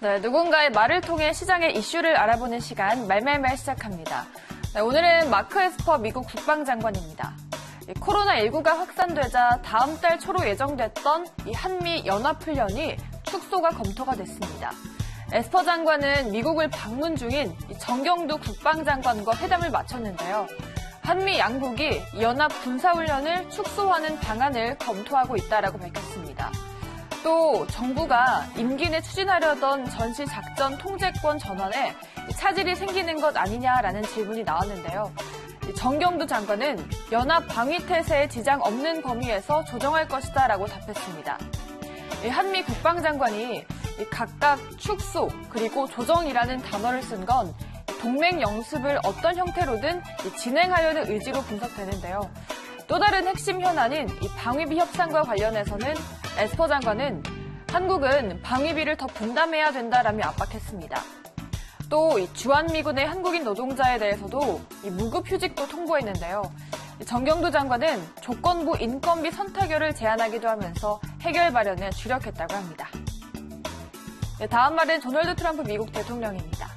네, 누군가의 말을 통해 시장의 이슈를 알아보는 시간 말말말 시작합니다. 네, 오늘은 마크 에스퍼 미국 국방장관입니다. 코로나19가 확산되자 다음 달 초로 예정됐던 이 한미 연합훈련이 축소가 검토가 됐습니다. 에스퍼 장관은 미국을 방문 중인 정경두 국방장관과 회담을 마쳤는데요. 한미 양국이 연합 군사훈련을 축소하는 방안을 검토하고 있다라고 밝혔습니다. 또 정부가 임기 내 추진하려던 전시작전 통제권 전환에 차질이 생기는 것 아니냐라는 질문이 나왔는데요. 정경두 장관은 연합 방위태세에 지장 없는 범위에서 조정할 것이다라고 답했습니다. 한미 국방장관이 각각 축소 그리고 조정이라는 단어를 쓴 건 동맹 연습을 어떤 형태로든 진행하려는 의지로 분석되는데요. 또 다른 핵심 현안인 이 방위비 협상과 관련해서는 에스퍼 장관은 한국은 방위비를 더 분담해야 된다라며 압박했습니다. 또 이 주한미군의 한국인 노동자에 대해서도 이 무급휴직도 통보했는데요. 정경두 장관은 조건부 인건비 선타결을 제안하기도 하면서 해결 마련에 주력했다고 합니다. 네, 다음 말은 도널드 트럼프 미국 대통령입니다.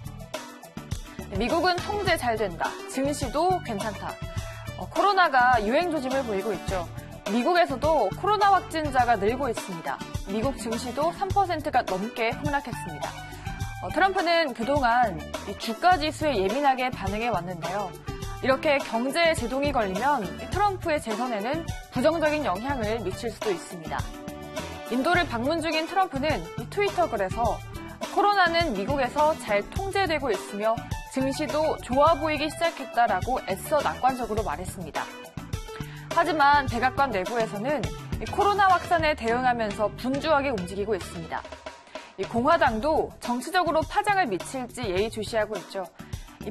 미국은 통제 잘 된다. 증시도 괜찮다. 코로나가 유행 조짐을 보이고 있죠. 미국에서도 코로나 확진자가 늘고 있습니다. 미국 증시도 3%가 넘게 폭락했습니다. 트럼프는 그동안 이 주가 지수에 예민하게 반응해 왔는데요. 이렇게 경제에 제동이 걸리면 트럼프의 재선에는 부정적인 영향을 미칠 수도 있습니다. 인도를 방문 중인 트럼프는 이 트위터 글에서 코로나는 미국에서 잘 통제되고 있으며 증시도 좋아 보이기 시작했다라고 애써 낙관적으로 말했습니다. 하지만 백악관 내부에서는 코로나 확산에 대응하면서 분주하게 움직이고 있습니다. 공화당도 정치적으로 파장을 미칠지 예의주시하고 있죠.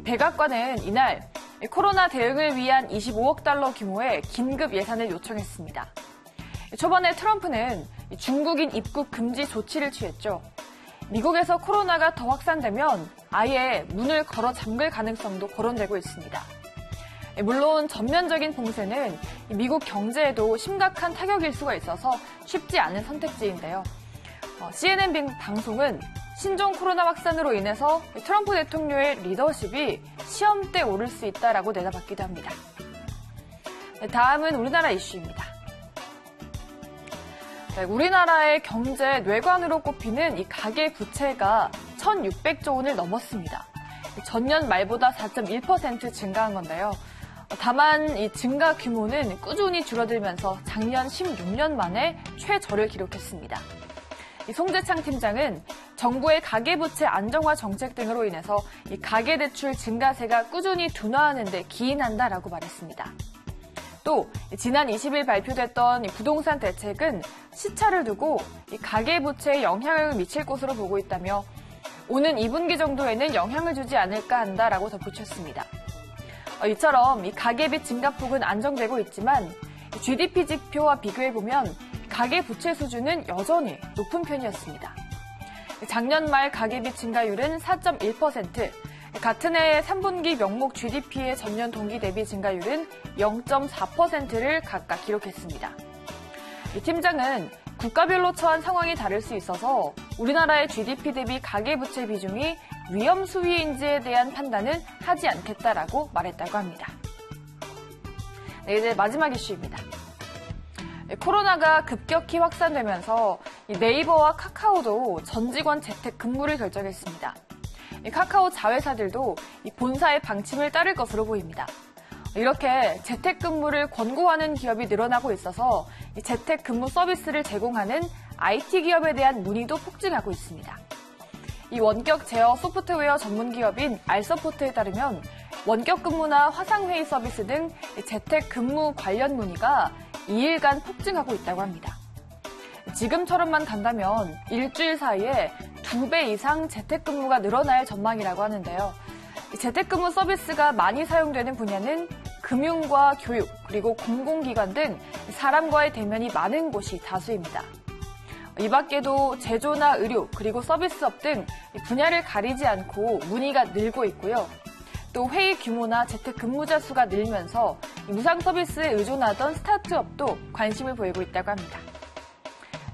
백악관은 이날 코로나 대응을 위한 25억 달러 규모의 긴급 예산을 요청했습니다. 초반에 트럼프는 중국인 입국 금지 조치를 취했죠. 미국에서 코로나가 더 확산되면 아예 문을 걸어 잠글 가능성도 거론되고 있습니다. 물론 전면적인 봉쇄는 미국 경제에도 심각한 타격일 수가 있어서 쉽지 않은 선택지인데요. CNN 방송은 신종 코로나 확산으로 인해서 트럼프 대통령의 리더십이 시험대에 오를 수 있다라고 내다봤기도 합니다. 다음은 우리나라 이슈입니다. 우리나라의 경제 뇌관으로 꼽히는 이 가계 부채가 1,600조 원을 넘었습니다. 전년 말보다 4.1% 증가한 건데요. 다만 이 증가 규모는 꾸준히 줄어들면서 작년 16년 만에 최저를 기록했습니다. 송재창 팀장은 정부의 가계부채 안정화 정책 등으로 인해서 이 가계대출 증가세가 꾸준히 둔화하는 데 기인한다라고 말했습니다. 또 지난 20일 발표됐던 부동산 대책은 시차를 두고 가계부채에 영향을 미칠 것으로 보고 있다며 오는 2분기 정도에는 영향을 주지 않을까 한다라고 덧붙였습니다. 이처럼 가계비 증가폭은 안정되고 있지만 GDP 지표와 비교해보면 가계부채 수준은 여전히 높은 편이었습니다. 작년 말 가계비 증가율은 4.1%, 같은 해 3분기 명목 GDP의 전년 동기 대비 증가율은 0.4%를 각각 기록했습니다. 이 팀장은 국가별로 처한 상황이 다를 수 있어서 우리나라의 GDP 대비 가계부채 비중이 위험 수위인지에 대한 판단은 하지 않겠다라고 말했다고 합니다. 네, 이제 마지막 이슈입니다. 코로나가 급격히 확산되면서 네이버와 카카오도 전 직원 재택 근무를 결정했습니다. 카카오 자회사들도 본사의 방침을 따를 것으로 보입니다. 이렇게 재택근무를 권고하는 기업이 늘어나고 있어서 재택근무 서비스를 제공하는 IT 기업에 대한 문의도 폭증하고 있습니다. 이 원격 제어 소프트웨어 전문 기업인 알서포트에 따르면 원격 근무나 화상회의 서비스 등 재택근무 관련 문의가 2일간 폭증하고 있다고 합니다. 지금처럼만 간다면 일주일 사이에 2배 이상 재택근무가 늘어날 전망이라고 하는데요. 재택근무 서비스가 많이 사용되는 분야는 금융과 교육, 그리고 공공기관 등 사람과의 대면이 많은 곳이 다수입니다. 이 밖에도 제조나 의료, 그리고 서비스업 등 분야를 가리지 않고 문의가 늘고 있고요. 또 회의 규모나 재택근무자 수가 늘면서 무상 서비스에 의존하던 스타트업도 관심을 보이고 있다고 합니다.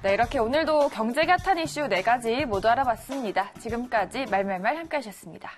네, 이렇게 오늘도 경제 핫한 이슈 4가지 모두 알아봤습니다. 지금까지 말말말 함께 하셨습니다.